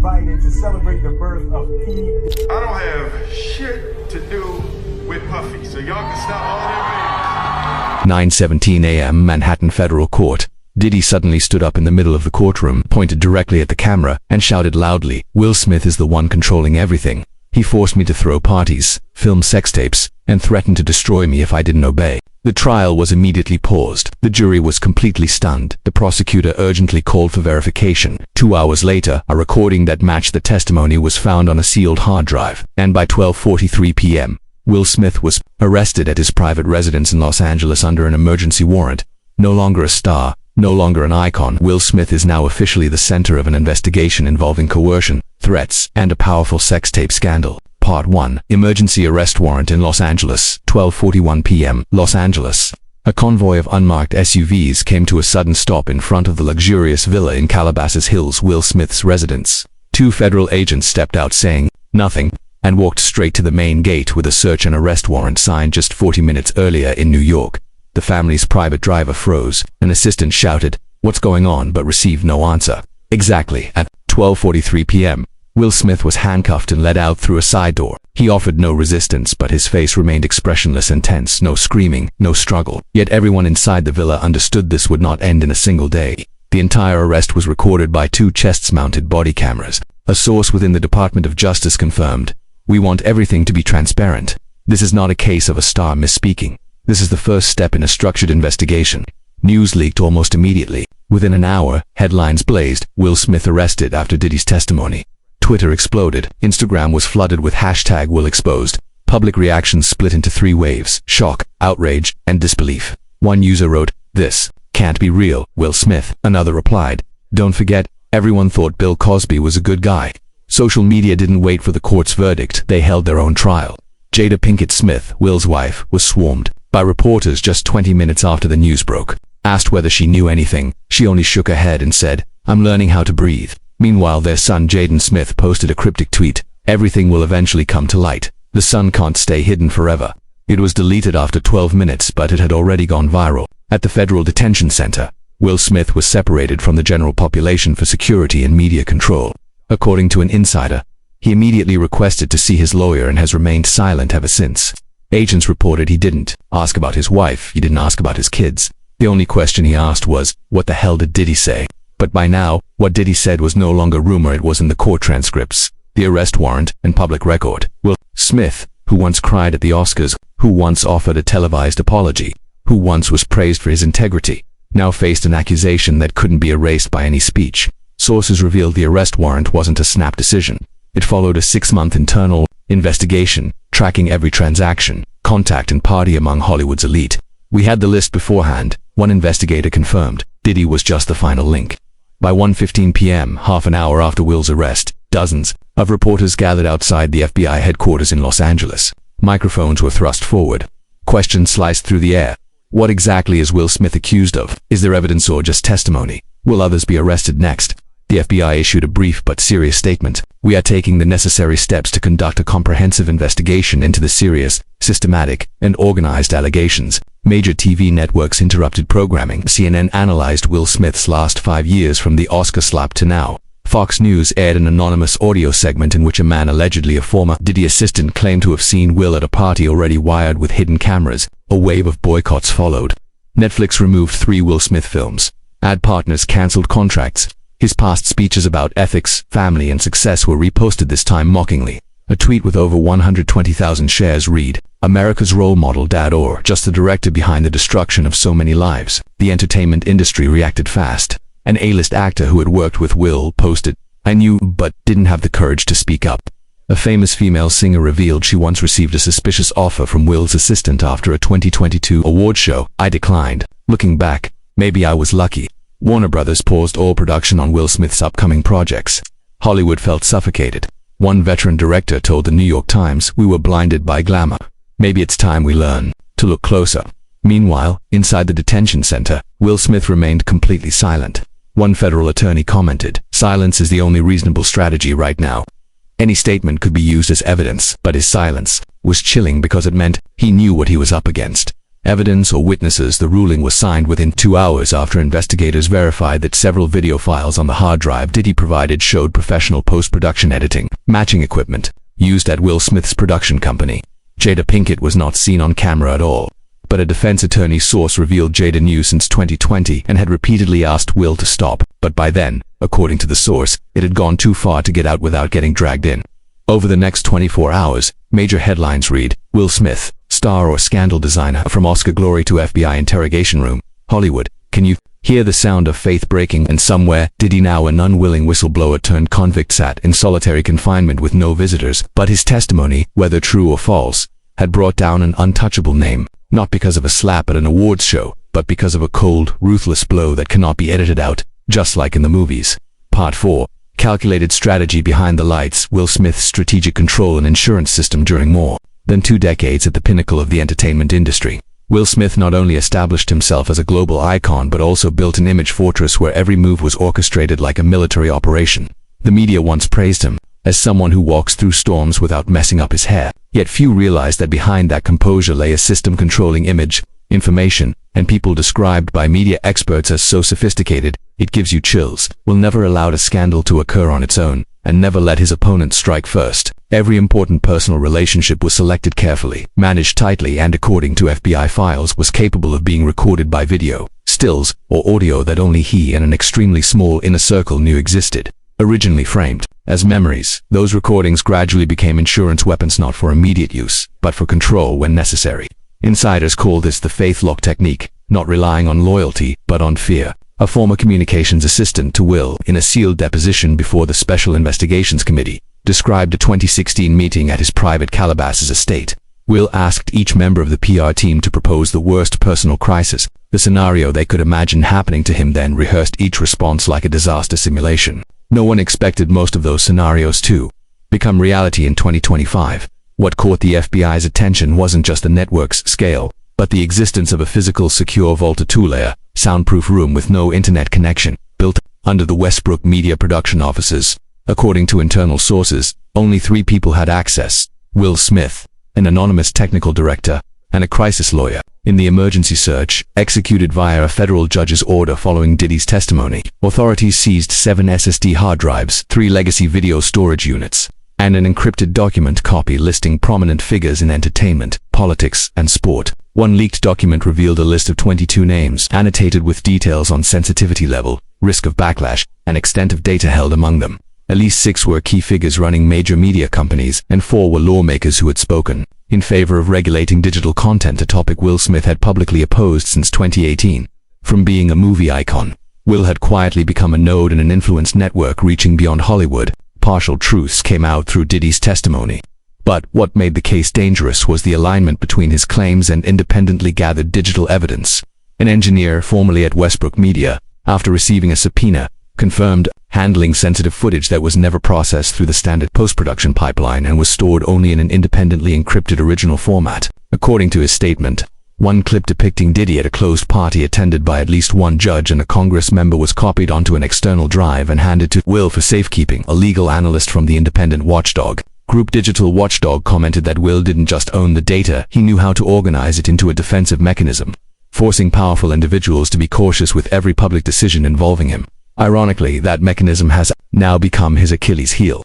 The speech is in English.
invited to celebrate the birth of P. I don't have shit to do with Puffy, so y'all can stop all that meetings. 9:17 a.m. Manhattan Federal Court. Diddy suddenly stood up in the middle of the courtroom, pointed directly at the camera, and shouted loudly, "Will Smith is the one controlling everything. He forced me to throw parties, film sex tapes, and threatened to destroy me if I didn't obey." The trial was immediately paused. The jury was completely stunned. The prosecutor urgently called for verification. 2 hours later, a recording that matched the testimony was found on a sealed hard drive, and by 12:43 p.m., Will Smith was arrested at his private residence in Los Angeles under an emergency warrant. No longer a star, no longer an icon, Will Smith is now officially the center of an investigation involving coercion, threats, and a powerful sex tape scandal. Part 1. Emergency arrest warrant in Los Angeles, 12:41 p.m., Los Angeles. A convoy of unmarked SUVs came to a sudden stop in front of the luxurious villa in Calabasas Hills, Will Smith's residence. 2 federal agents stepped out saying, "Nothing," and walked straight to the main gate with a search and arrest warrant signed just 40 minutes earlier in New York. The family's private driver froze. An assistant shouted, "What's going on?" but received no answer. Exactly at 12:43 p.m., Will Smith was handcuffed and led out through a side door. He offered no resistance, but his face remained expressionless and tense. No screaming, no struggle. Yet everyone inside the villa understood this would not end in a single day. The entire arrest was recorded by 2 chest-mounted body cameras. A source within the Department of Justice confirmed, "We want everything to be transparent. This is not a case of a star misspeaking. This is the first step in a structured investigation." News leaked almost immediately. Within an hour, headlines blazed, "Will Smith arrested after Diddy's testimony." Twitter exploded. Instagram was flooded with hashtag #WillExposed. Public reactions split into 3 waves: shock, outrage, and disbelief. One user wrote, "This can't be real, Will Smith." Another replied, "Don't forget, everyone thought Bill Cosby was a good guy." Social media didn't wait for the court's verdict. They held their own trial. Jada Pinkett Smith, Will's wife, was swarmed by reporters just 20 minutes after the news broke. Asked whether she knew anything, she only shook her head and said, "I'm learning how to breathe." Meanwhile, their son Jaden Smith posted a cryptic tweet, "Everything will eventually come to light. The sun can't stay hidden forever." It was deleted after 12 minutes, but it had already gone viral. At the federal detention center, Will Smith was separated from the general population for security and media control. According to an insider, he immediately requested to see his lawyer and has remained silent ever since. Agents reported he didn't ask about his wife, he didn't ask about his kids. The only question he asked was, "What the hell did Diddy say?" But by now, what Diddy said was no longer rumor, it was in the court transcripts, the arrest warrant, and public record. Will Smith, who once cried at the Oscars, who once offered a televised apology, who once was praised for his integrity, now faced an accusation that couldn't be erased by any speech. Sources revealed the arrest warrant wasn't a snap decision. It followed a 6-month internal investigation, tracking every transaction, contact, and party among Hollywood's elite. "We had the list beforehand," one investigator confirmed. Diddy was just the final link. By 1:15 p.m., half an hour after Will's arrest, dozens of reporters gathered outside the FBI headquarters in Los Angeles. Microphones were thrust forward. Questions sliced through the air. What exactly is Will Smith accused of? Is there evidence or just testimony? Will others be arrested next? The FBI issued a brief but serious statement. "We are taking the necessary steps to conduct a comprehensive investigation into the serious, systematic, and organized allegations." Major TV networks interrupted programming. CNN analyzed Will Smith's last 5 years from the Oscar slap to now. Fox News aired an anonymous audio segment in which a man, allegedly a former Diddy assistant, claimed to have seen Will at a party already wired with hidden cameras. A wave of boycotts followed. Netflix removed 3 Will Smith films. Ad partners canceled contracts. His past speeches about ethics, family, and success were reposted, this time mockingly. A tweet with over 120,000 shares read, "America's role model, dad, or just the director behind the destruction of so many lives." The entertainment industry reacted fast. An A-list actor who had worked with Will posted, "I knew but didn't have the courage to speak up." A famous female singer revealed she once received a suspicious offer from Will's assistant after a 2022 award show. "I declined. Looking back, maybe I was lucky." Warner Brothers paused all production on Will Smith's upcoming projects. Hollywood felt suffocated. One veteran director told the New York Times, "We were blinded by glamour. Maybe it's time we learn to look closer." Meanwhile, inside the detention center, Will Smith remained completely silent. One federal attorney commented, "Silence is the only reasonable strategy right now." Any statement could be used as evidence, but his silence was chilling because it meant he knew what he was up against. evidence or witnesses. The ruling was signed within 2 hours after investigators verified that several video files on the hard drive Diddy provided showed professional post-production editing, matching equipment, used at Will Smith's production company. Jada Pinkett was not seen on camera at all, but a defense attorney's source revealed Jada knew since 2020 and had repeatedly asked Will to stop, but by then, according to the source, it had gone too far to get out without getting dragged in. Over the next 24 hours, major headlines read, Will Smith, star or scandal designer, from Oscar glory to FBI interrogation room, Hollywood. Can you hear the sound of faith breaking? And somewhere, Diddy, now an unwilling whistleblower turned convict, sat in solitary confinement with no visitors, but his testimony, whether true or false, had brought down an untouchable name, not because of a slap at an awards show, but because of a cold, ruthless blow that cannot be edited out, just like in the movies. Part 4. Calculated strategy behind the lights. Will Smith's strategic control and insurance system. During more than 2 decades at the pinnacle of the entertainment industry, Will Smith not only established himself as a global icon but also built an image fortress where every move was orchestrated like a military operation. The media once praised him as someone who walks through storms without messing up his hair, yet few realized that behind that composure lay a system controlling image, information, and people described by media experts as so sophisticated, it gives you chills. Will never allowed a scandal to occur on its own, and never let his opponents strike first. Every important personal relationship was selected carefully, managed tightly, and according to FBI files was capable of being recorded by video, stills, or audio that only he and an extremely small inner circle knew existed. Originally framed as memories, those recordings gradually became insurance weapons, not for immediate use, but for control when necessary. Insiders call this the faith lock technique, not relying on loyalty, but on fear. A former communications assistant to Will, in a sealed deposition before the Special Investigations Committee, described a 2016 meeting at his private Calabasas estate. Will asked each member of the PR team to propose the worst personal crisis, the scenario they could imagine happening to him, then rehearsed each response like a disaster simulation. No one expected most of those scenarios to become reality in 2025. What caught the FBI's attention wasn't just the network's scale, but the existence of a physical, secure Volta 2-layer, soundproof room with no internet connection, built under the Westbrook media production offices. According to internal sources, only 3 people had access: Will Smith, an anonymous technical director, and a crisis lawyer. In the emergency search, executed via a federal judge's order following Diddy's testimony, authorities seized 7 SSD hard drives, 3 legacy video storage units, and an encrypted document copy listing prominent figures in entertainment, politics, and sport. One leaked document revealed a list of 22 names, annotated with details on sensitivity level, risk of backlash, and extent of data held among them. At least 6 were key figures running major media companies, and 4 were lawmakers who had spoken in favor of regulating digital content, a topic Will Smith had publicly opposed since 2018. From being a movie icon, Will had quietly become a node in an influence network reaching beyond Hollywood. Partial truths came out through Diddy's testimony. But what made the case dangerous was the alignment between his claims and independently gathered digital evidence. An engineer formerly at Westbrook Media, after receiving a subpoena, confirmed handling sensitive footage that was never processed through the standard post-production pipeline and was stored only in an independently encrypted original format. According to his statement, one clip depicting Diddy at a closed party attended by at least 1 judge and a Congress member was copied onto an external drive and handed to Will for safekeeping. A legal analyst from the independent watchdog group Digital Watchdog commented that Will didn't just own the data, he knew how to organize it into a defensive mechanism, forcing powerful individuals to be cautious with every public decision involving him. Ironically, that mechanism has now become his Achilles heel.